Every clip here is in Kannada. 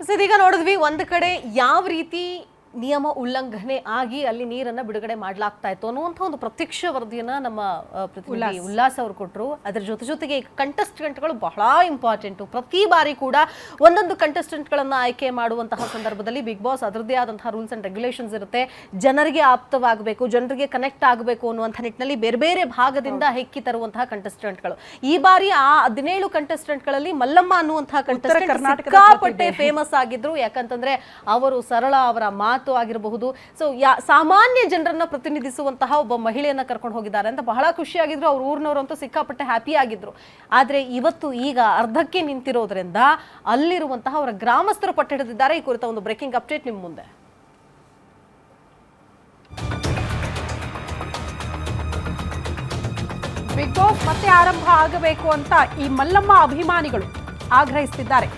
ಇದೀಗ ನೋಡಿದ್ವಿ ಒಂದು ಕಡೆ ಯಾವ ರೀತಿ ನಿಯಮ ಉಲ್ಲಂಘನೆ ಆಗಿ ಅಲ್ಲಿ ನೀರನ್ನ ಬಿಡುಗಡೆ ಮಾಡಲಾಗ್ತಾ ಇತ್ತು ಅನ್ನುವಂಥ ಒಂದು ಪ್ರತ್ಯಕ್ಷ ವರದಿಯನ್ನ ನಮ್ಮ ಪ್ರತಿನಿಧಿ ಉಲ್ಲಾಸ್ ಅವರು ಕೊಟ್ಟರು. ಅದರ ಜೊತೆಗೆ ಕಂಟೆಸ್ಟೆಂಟ್ಗಳು ಬಹಳ ಇಂಪಾರ್ಟೆಂಟ್. ಪ್ರತಿ ಬಾರಿ ಕೂಡ ಒಂದೊಂದು ಕಂಟೆಸ್ಟೆಂಟ್ಗಳನ್ನ ಆಯ್ಕೆ ಮಾಡುವಂತಹ ಸಂದರ್ಭದಲ್ಲಿ ಬಿಗ್ ಬಾಸ್ ಅದರದ್ದೇ ಆದಂತಹ ರೂಲ್ಸ್ ಅಂಡ್ ರೆಗ್ಯುಲೇಷನ್ಸ್ ಇರುತ್ತೆ. ಜನರಿಗೆ ಆಪ್ತವಾಗಬೇಕು, ಜನರಿಗೆ ಕನೆಕ್ಟ್ ಆಗಬೇಕು ಅನ್ನುವಂಥ ನಿಟ್ಟಿನಲ್ಲಿ ಬೇರೆ ಬೇರೆ ಭಾಗದಿಂದ ಹೆಕ್ಕಿ ತರುವಂತಹ ಕಂಟೆಸ್ಟೆಂಟ್ಗಳು. ಈ ಬಾರಿ ಆ 17 ಕಂಟೆಸ್ಟೆಂಟ್ಗಳಲ್ಲಿ ಮಲ್ಲಮ್ಮ ಅನ್ನುವಂತಹ ಕಂಟೆಸ್ಟೆಂಟ್ ಸಿಕ್ಕಾಪಟ್ಟೆ ಫೇಮಸ್ ಆಗಿದ್ರು. ಯಾಕಂತಂದ್ರೆ ಅವರು ಸರಳ, ಅವರ ಮಾತು ಆಗಿರಬಹುದು, ಸೊ ಸಾಮಾನ್ಯ ಜನರನ್ನ ಪ್ರತಿನಿಧಿಸುವಂತಹ ಒಬ್ಬ ಮಹಿಳೆಯನ್ನ ಕರ್ಕೊಂಡು ಹೋಗಿದ್ದಾರೆ ಅಂತ ಬಹಳ ಖುಷಿಯಾಗಿದ್ರು. ಅವ್ರ ಊರಿನವರಂತೂ ಸಿಕ್ಕಾಪಟ್ಟೆ ಹ್ಯಾಪಿ ಆಗಿದ್ರು. ಆದ್ರೆ ಇವತ್ತು ಈಗ ಅರ್ಧಕ್ಕೆ ನಿಂತಿರೋದ್ರಿಂದ ಅಲ್ಲಿರುವಂತಹ ಅವರ ಗ್ರಾಮಸ್ಥರು ಪಟ್ಟು ಹಿಡಿದಿದ್ದಾರೆ. ಈ ಕುರಿತ ಒಂದು ಬ್ರೇಕಿಂಗ್ ಅಪ್ಡೇಟ್ ನಿಮ್ಮ ಮುಂದೆ. ಬಿಗ್ ಬಾಸ್ ಮತ್ತೆ ಆರಂಭ ಆಗಬೇಕು ಅಂತ ಈ ಮಲ್ಲಮ್ಮ ಅಭಿಮಾನಿಗಳು ಆಗ್ರಹಿಸುತ್ತಿದ್ದಾರೆ.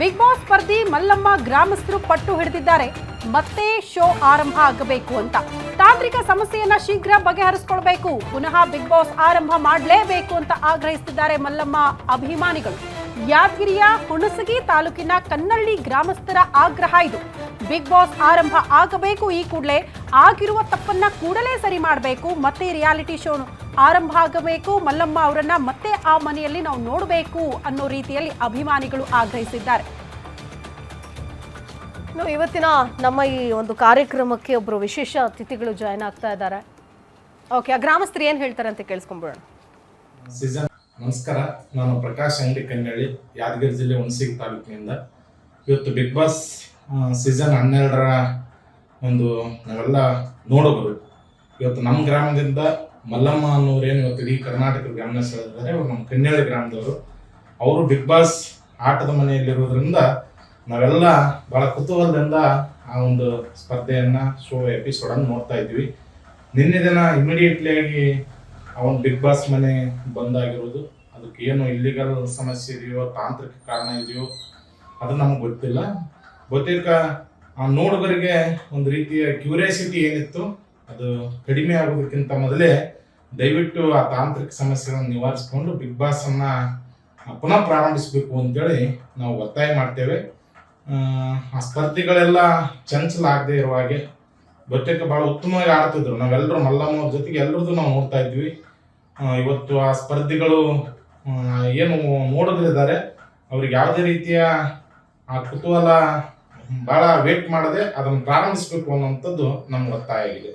ಬಿಗ್ ಬಾಸ್ ಸ್ಪರ್ಧಿ ಮಲ್ಲಮ್ಮ ಗ್ರಾಮಸ್ಥರು ಪಟ್ಟು ಹಿಡಿದಿದ್ದಾರೆ. ಮತ್ತೆ ಶೋ ಆರಂಭ ಆಗಬೇಕು ಅಂತ. ತಾಂತ್ರಿಕ ಸಮಸ್ಯೆಯನ್ನ ಶೀಘ್ರ ಬಗೆಹರಿಸಿಕೊಳ್ಬೇಕು, ಪುನಃ ಬಿಗ್ ಬಾಸ್ ಆರಂಭ ಮಾಡಲೇಬೇಕು ಅಂತ ಆಗ್ರಹಿಸುತ್ತಿದ್ದಾರೆ ಮಲ್ಲಮ್ಮ ಅಭಿಮಾನಿಗಳು. ಯಾದಗಿರಿಯ ಹುಣಸಗಿ ತಾಲೂಕಿನ ಕನ್ನಳ್ಳಿ ಗ್ರಾಮಸ್ಥರ ಆಗ್ರಹ ಇದು. ಬಿಗ್ ಬಾಸ್ ಆರಂಭ ಆಗಬೇಕು, ಈ ಕೂಡಲೇ ಆಗಿರುವ ತಪ್ಪನ್ನ ಕೂಡಲೇ ಸರಿ ಮಾಡಬೇಕು, ಮತ್ತೆ ರಿಯಾಲಿಟಿ ಶೋ ಆರಂಭ ಆಗಬೇಕು, ಮಲ್ಲಮ್ಮ ಅವರನ್ನ ಮತ್ತೆ ಆ ಮನೆಯಲ್ಲಿ ನಾವು ನೋಡಬೇಕು ಅನ್ನೋ ರೀತಿಯಲ್ಲಿ ಅಭಿಮಾನಿಗಳು ಆಗ್ರಹಿಸಿದ್ದಾರೆ. ಇವತ್ತಿನ ನಮ್ಮ ಈ ಒಂದು ಕಾರ್ಯಕ್ರಮಕ್ಕೆ ಒಬ್ಬರು ವಿಶೇಷ ಅತಿಥಿಗಳು ಜಾಯ್ನ್ ಆಗ್ತಾ ಇದ್ದಾರೆ. ಓಕೆ, ಆ ಗ್ರಾಮಸ್ಥರು ಏನ್ ಹೇಳ್ತಾರೆ ಅಂತ ಕೇಳಿಸ್ಕೊಂಡ್ಬಿಡೋಣ. ನಮಸ್ಕಾರ, ನಾನು ಪ್ರಕಾಶ್ ಅಂಗಡಿ ಕನ್ನಳ್ಳಿ, ಯಾದಗಿರಿ ಜಿಲ್ಲೆ ಹುಣಸಗಿ ತಾಲೂಕಿನಿಂದ. ಇವತ್ತು ಬಿಗ್ ಬಾಸ್ ಸೀಸನ್ 12ರ ಒಂದು ನಾವೆಲ್ಲ ನೋಡಬಹುದು. ಇವತ್ತು ನಮ್ಮ ಗ್ರಾಮದಿಂದ ಮಲ್ಲಮ್ಮ ಅನ್ನೋರೇನು ಇವತ್ತು ಇಡೀ ಕರ್ನಾಟಕದ ಗಮನ ಸೆಳೆದಿದ್ದಾರೆ. ಅವರು ನಮ್ಮ ಕನ್ನಳ್ಳಿ ಗ್ರಾಮದವರು. ಅವರು ಬಿಗ್ ಬಾಸ್ ಆಟದ ಮನೆಯಲ್ಲಿರೋದ್ರಿಂದ ನಾವೆಲ್ಲ ಬಹಳ ಕುತೂಹಲದಿಂದ ಆ ಒಂದು ಸ್ಪರ್ಧೆಯನ್ನ ಶೋ ಎಪಿಸೋಡನ್ನು ನೋಡ್ತಾ ಇದ್ವಿ. ನಿನ್ನೆ ದಿನ ಇಮಿಡಿಯೇಟ್ಲಿ ಆಗಿ ಆ ಒಂದು ಬಿಗ್ ಬಾಸ್ ಮನೆ ಬಂದಾಗಿರೋದು, ಅದಕ್ಕೆ ಏನು ಇಲ್ಲಿಗಲ್ ಸಮಸ್ಯೆ ಇದೆಯೋ, ತಾಂತ್ರಿಕ ಕಾರಣ ಇದೆಯೋ ಅದು ನಮ್ಗೆ ಗೊತ್ತಿಲ್ಲ. ಬಹುತೇಕ ಆ ನೋಡುಗರಿಗೆ ಒಂದು ರೀತಿಯ ಕ್ಯೂರಿಯಾಸಿಟಿ ಏನಿತ್ತು ಅದು ಕಡಿಮೆ ಆಗೋದಕ್ಕಿಂತ ಮೊದಲೇ ದಯವಿಟ್ಟು ಆ ತಾಂತ್ರಿಕ ಸಮಸ್ಯೆಗಳನ್ನು ನಿವಾರಿಸಿಕೊಂಡು ಬಿಗ್ ಬಾಸ್ ಅನ್ನ ಪುನಃ ಪ್ರಾರಂಭಿಸಬೇಕು ಅಂತೇಳಿ ನಾವು ಒತ್ತಾಯ ಮಾಡ್ತೇವೆ. ಆ ಸ್ಪರ್ಧಿಗಳೆಲ್ಲ ಚಂಚಲ ಆಗದೆ ಇರುವ ಹಾಗೆ ಬಹುತೇಕ ಬಹಳ ಉತ್ತಮವಾಗಿ ಆಡ್ತಿದ್ರು. ನಾವೆಲ್ಲರೂ ಮಲ್ಲಮ್ಮ ಅವ್ರ ಜೊತೆಗೆ ಎಲ್ಲರದ್ದು ನಾವು ನೋಡ್ತಾ ಇದ್ವಿ. ಇವತ್ತು ಆ ಸ್ಪರ್ಧಿಗಳು ಏನು ನೋಡಿದ್ರೆ ಅವ್ರಿಗೆ ಯಾವುದೇ ರೀತಿಯ ಆ ಕುತೂಹಲ ಬಹಳ ವೇಟ್ ಮಾಡದೆ ಅದನ್ನು ಪ್ರಾರಂಭಿಸಬೇಕು ಅನ್ನುವಂಥದ್ದು ನಮ್ಗೆ ಒತ್ತಾಯ ಆಗಿದೆ.